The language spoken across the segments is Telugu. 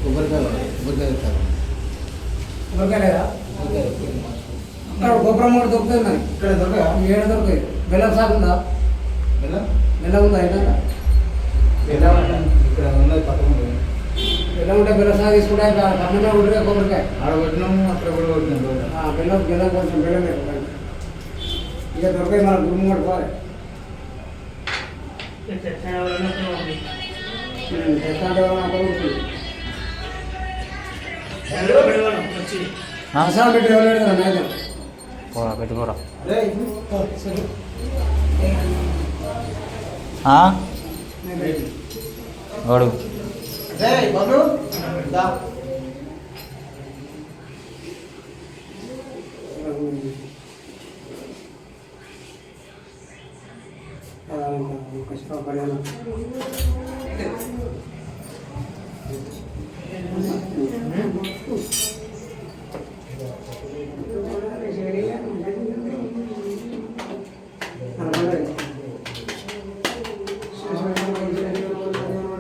కొబ్బరికాయ లేదా అక్కడ గోపురం కూడా దొరుకుతుంది మరి ఇక్కడ దొరకదా ఏడ దొరకదు బెల్లం సాగు ఉందా బెల్లం ఉందా అయినా ఇక్కడ ఉన్నది పక్కన బెల్లం ఉంటే బెల్లం సాగు తీసుకుంటే పక్కన ఉంటుంది కొబ్బరికాయ ఆడ కొట్టినాము అక్కడ కూడా కొట్టినాం బెల్లం బెల్లం కొంచెం బెల్లం ఇక దొరకాయి మన గుమ్మ కూడా పోవాలి పెట్టుకోరా వాడు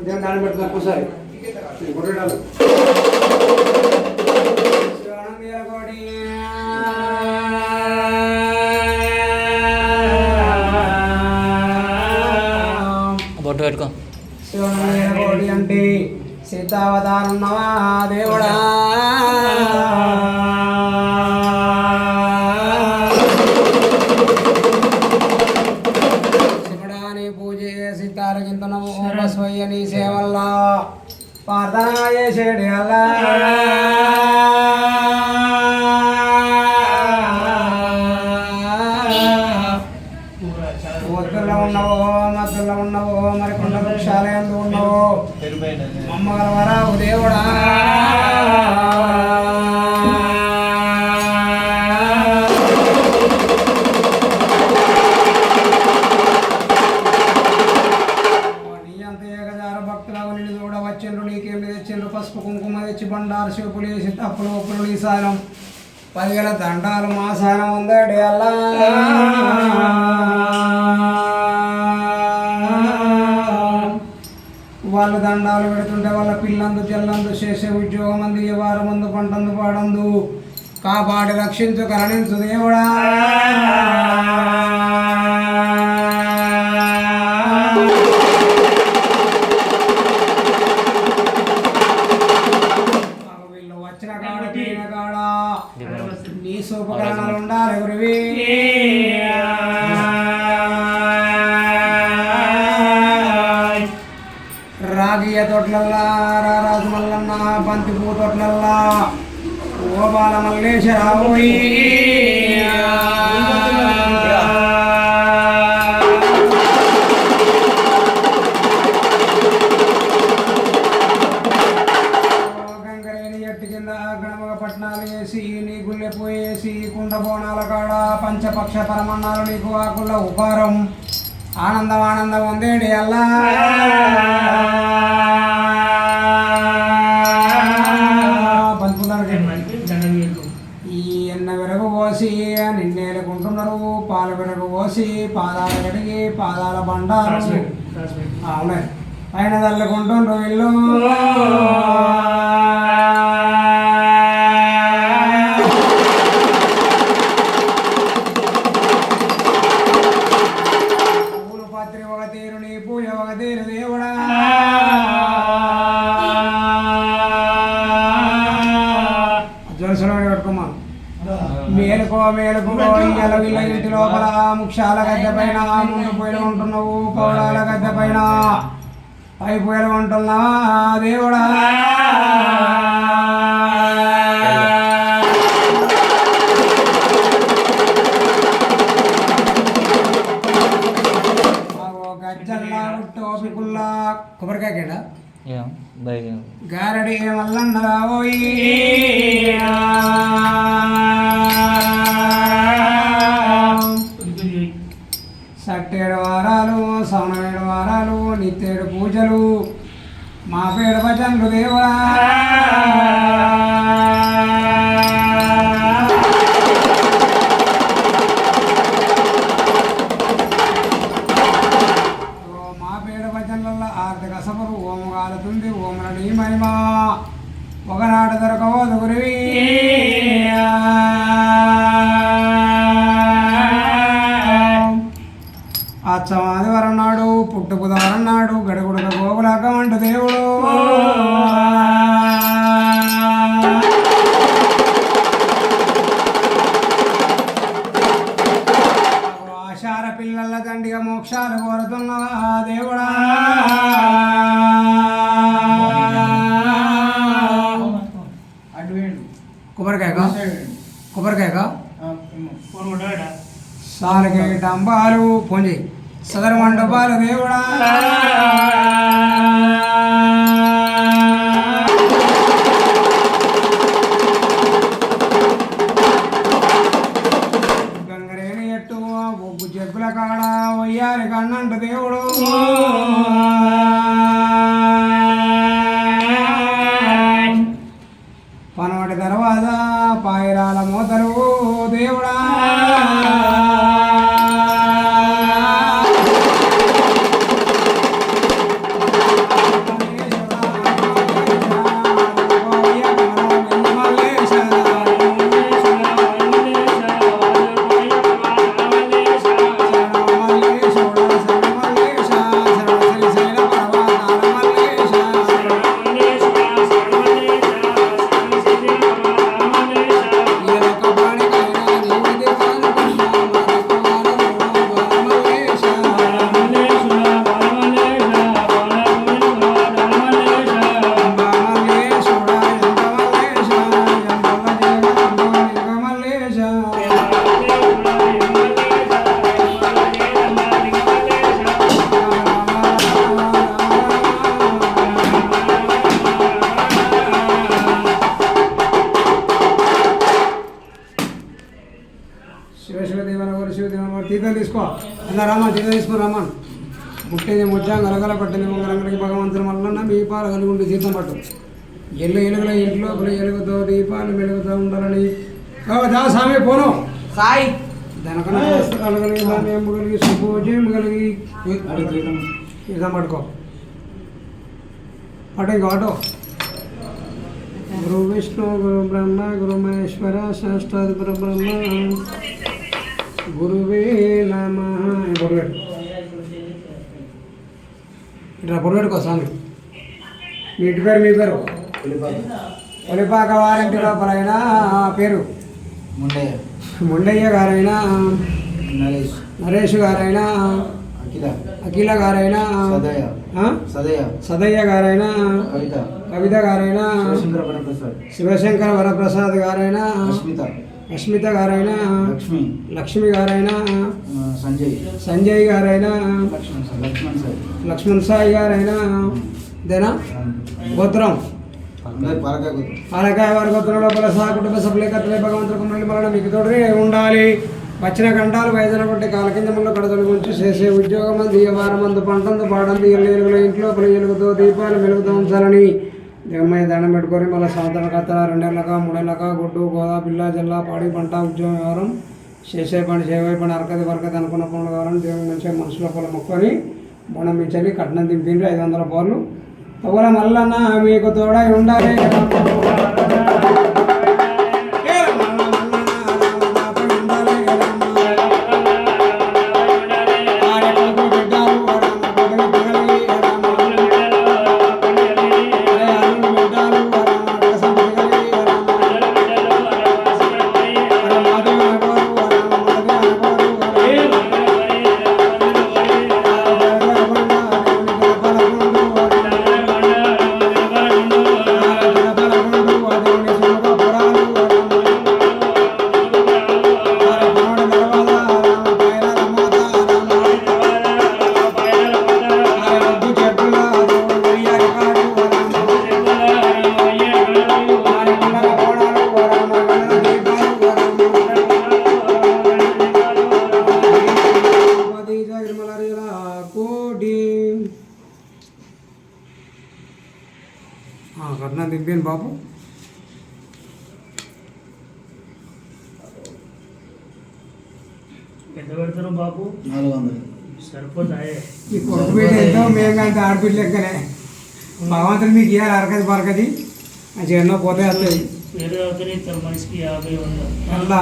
దాన్ని పెట్టుకున్నా కూర్చోాలి కొట్టడాలు బొట్టు పెట్టుకో శివనకోటి అంటే సీతావతారన్నవా దేవుడా శివుడాని పూజ చేసి తారకింతనము బస్వయ్య నీ సేవల్లా ప్రార్థన చేసేడు అలా ఒత్తుల్లో ఉన్నవో మత్తుల్లో ఉన్నవో మరి కొండ వృక్షాలు ఎందు ఉన్నవో అమ్మగారు వరావు దేవుడా నీ అంత ఏకదార భక్తులకు నిన్ను చూడవచ్చిండ్రు నీకేమి తెచ్చిండ్రు పసుపు కుంకుమ తెచ్చి బండారు శివుపులు వేసి తప్పులు ఒప్పులు నీ సాయం 10,000 దండాలు మా సాయం ఉందాడే అల్లా వాళ్ళు దండాలు పెడుతుంటే వాళ్ళ పిల్లందు చెల్లందు చేసే ఉద్యోగం అంది వారు ముందు పంటందు పాడందు కాపాడి రక్షించు కరుణించు దేవుడా వీళ్ళు వచ్చిన కాడ తీరిన కాడ నీ సూపకరణాలు ఉండాలి గురువి రాగియ తోటలల్లా రారాజు మల్లన్న బంతి పూ తోటలల్లా ఓ బాల మల్లేశ్వరావు గంగరేని ఎట్టు కింద గణమగ పట్నాలు వేసి నీ గుళ్ళె పోయేసి కుండ బోనాల కాడ పంచపక్ష పరమన్నాలు నీకు ఆకుల ఉపారం ఆనందం ఆనందం ఉందేడి అల్లా ఈ ఎన్న వెరగు పోసి నిన్నేలుకుంటున్నారు పాలు వెరగు పోసి పాదాలు కడిగి పాదాల బండారు అవునే పైన తల్లుకుంటుండ్రు వీళ్ళు దేవుడా జలసలో పెట్టుకోమా మేలుకో మేలుకో ఇయ్యాల వీళ్ళ ఇంటి లోపల ముక్షాల గద్దె పైన ముందు పొయ్యిలు ఉంటున్నావు పౌడాల గద్దె పైన పై పొయ్యిలు ఉంటున్నావా దేవుడా గజ్జల్లా టోపికుల్లా కొబ్బరికాయ కేడా గారడి మల్లన్న రావోయి సట్టేడు వారాలు సవన 7 వారాలు నిత్యేడు పూజలు మా పేరు భజన్లు దేవుడా ఆర్థిక సభలు ఓము కాలుతుంది ఓముల నీ మహిమ ఒకనాడు దొరకబోదు గురువి అచ్చమాదివారం నాడు పుట్టు బుధవారం నాడు గడుగుడుక గోగులాకం అంటూ దేవుడు ఆశార పిల్లల తండ్రిగా మోక్షాలు కోరుతున్నా దేవుడా కొబ్బరికాయ సాలకాయ డంబాలు పొంజి సదర మండపాలు దేవుడా గంగరేని ఎట్టు బొగ్గు చెక్కుల కాడ వయ్యారి కన్నంట దేవుడు పనవటి తర్వాత పాయిరాల మోతలు దేవుడా తీర్థం తీసుకో అలా రామా తీర్థం తీసుకో రామన్ ముట్టేది ముచ్చా గలగల పట్టింది మంగళంగలకి భగవంతుని మల్లన్న మీ పాలు కలిగి ఉండి తీర్థం పట్టు ఎలుగుల ఇంట్లో ఎలుగుతో దీపాలు వెలుగుతూ ఉండాలని దా స్వామి పోను సాయి దానికన్నా పుస్తకాలు కలిగి దాని కలిగి సుభోజయం కలిగి తీర్థం పట్టుకో పట్టు ఇంకో ఆటో గురు విష్ణు గురు బ్రహ్మ గురు మహేశ్వర శాస్త్రాధిపర బ్రహ్మ గురువే నమః ఇట్లా పొరగడుకో స్వామి మీ ఇంటి పేరు మీ పేరు ఒలిపాక వారింటి లోపలైన పేరు ముండయ్య గారైనా నరేష్ గారైనా అఖిల గారైనా సదయ్య గారైనా కవిత గారైనా శివశంకర వరప్రసాద్ గారైనా అస్మిత గారైనా లక్ష్మి గారైనా సంజయ్ గారైనా లక్ష్మణ్ సాయి గారైనా దేనా గోత్రం పాలకాయ వారి గోత్రం లోపల సహా కుటుంబ సభ్యులే భగవంతుడు కుమ్మడి మరణ మీకు తోడు ఉండాలి వచ్చిన గంటాలు వైద్యుల కొట్టి కాల కింద ముళ్ళ కడతల గురించి చేసే ఉద్యోగం అంది వారమందు పంటందు పాడంది ఎలుగుల ఇంట్లో ఎలుగుతో దీపాలు వెలుగుతూ ఉంచాలని దేవమ్మయ్య దండం పెట్టుకొని మళ్ళీ సంవత్సరం కత్తల 2 ఏళ్ళక 3 ఏళ్ళక గుడ్డు గోదా పిల్ల జిల్లా పాడి పంట ఉద్యోగం వ్యవహారం చేసే పని చేయబోయే పని అరకది వరకది అనుకున్న పనులు కావాలని దేవుని మంచిగా మనసులో పొలం మొక్కొని బొనం మించని కట్నం దింపిండ్రు 500 పౌర్లు ఒకవేళ మల్లన్న మీకు తోడై ఉండాలి కట్నం దింపాను బాబు ఎంత పెడతారు బాబు 400 సరిపోతాయి ఈ కొడుకు బిడ్డ ఎంతో మేము అంటే ఆడపిల్ల లెక్కనే భగవంతుడు మీకు ఇవ్వాలి అరకది పరకది మంచిగా ఎన్నో పోతే వస్తాయి వేరే అవుతారు ఇస్తారు మనిషికి 50 100 మళ్ళా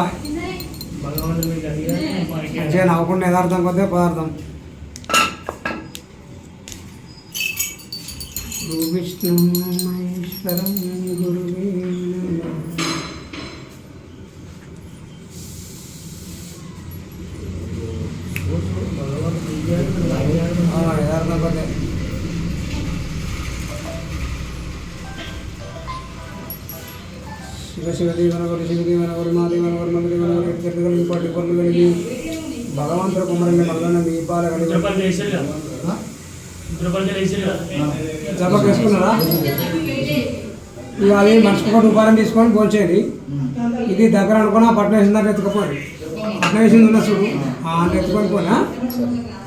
భగవంతుడు మీకు అడిగా మనకి మంచిగా నవ్వకుండా యథార్థం కొద్దే పదార్థం గురు విష్ణు మహేశ్వరం గురువే నమః. యథార్థం కొద్దే శివ శివ దీవెనగరు శివ దీవెనగరు మా దీవెనగరు మంది దీవెనగరు చెట్టు కలిగి పట్టి పనులు కలిగి భగవంతుడు కుమరంగా మల్లన్న దీపాలు కలిగి రూపాయలు వేసారు కదా రూపాయలు వేసారు కదా జబ్బకు వేసుకున్నారా ఇక అది మర్చిపోకుండా ఉపారం తీసుకొని పోంచేది ఇది దగ్గర అనుకున్నా పట్నం వేసిన దాకా ఎత్తుకపోయి పట్నం వేసింది ఉన్న చూడు అంటే ఎత్తుకొని పోయినా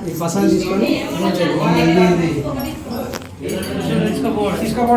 ఈ పసాలు తీసుకొని తీసుకోపోవడం తీసుకోపోవడం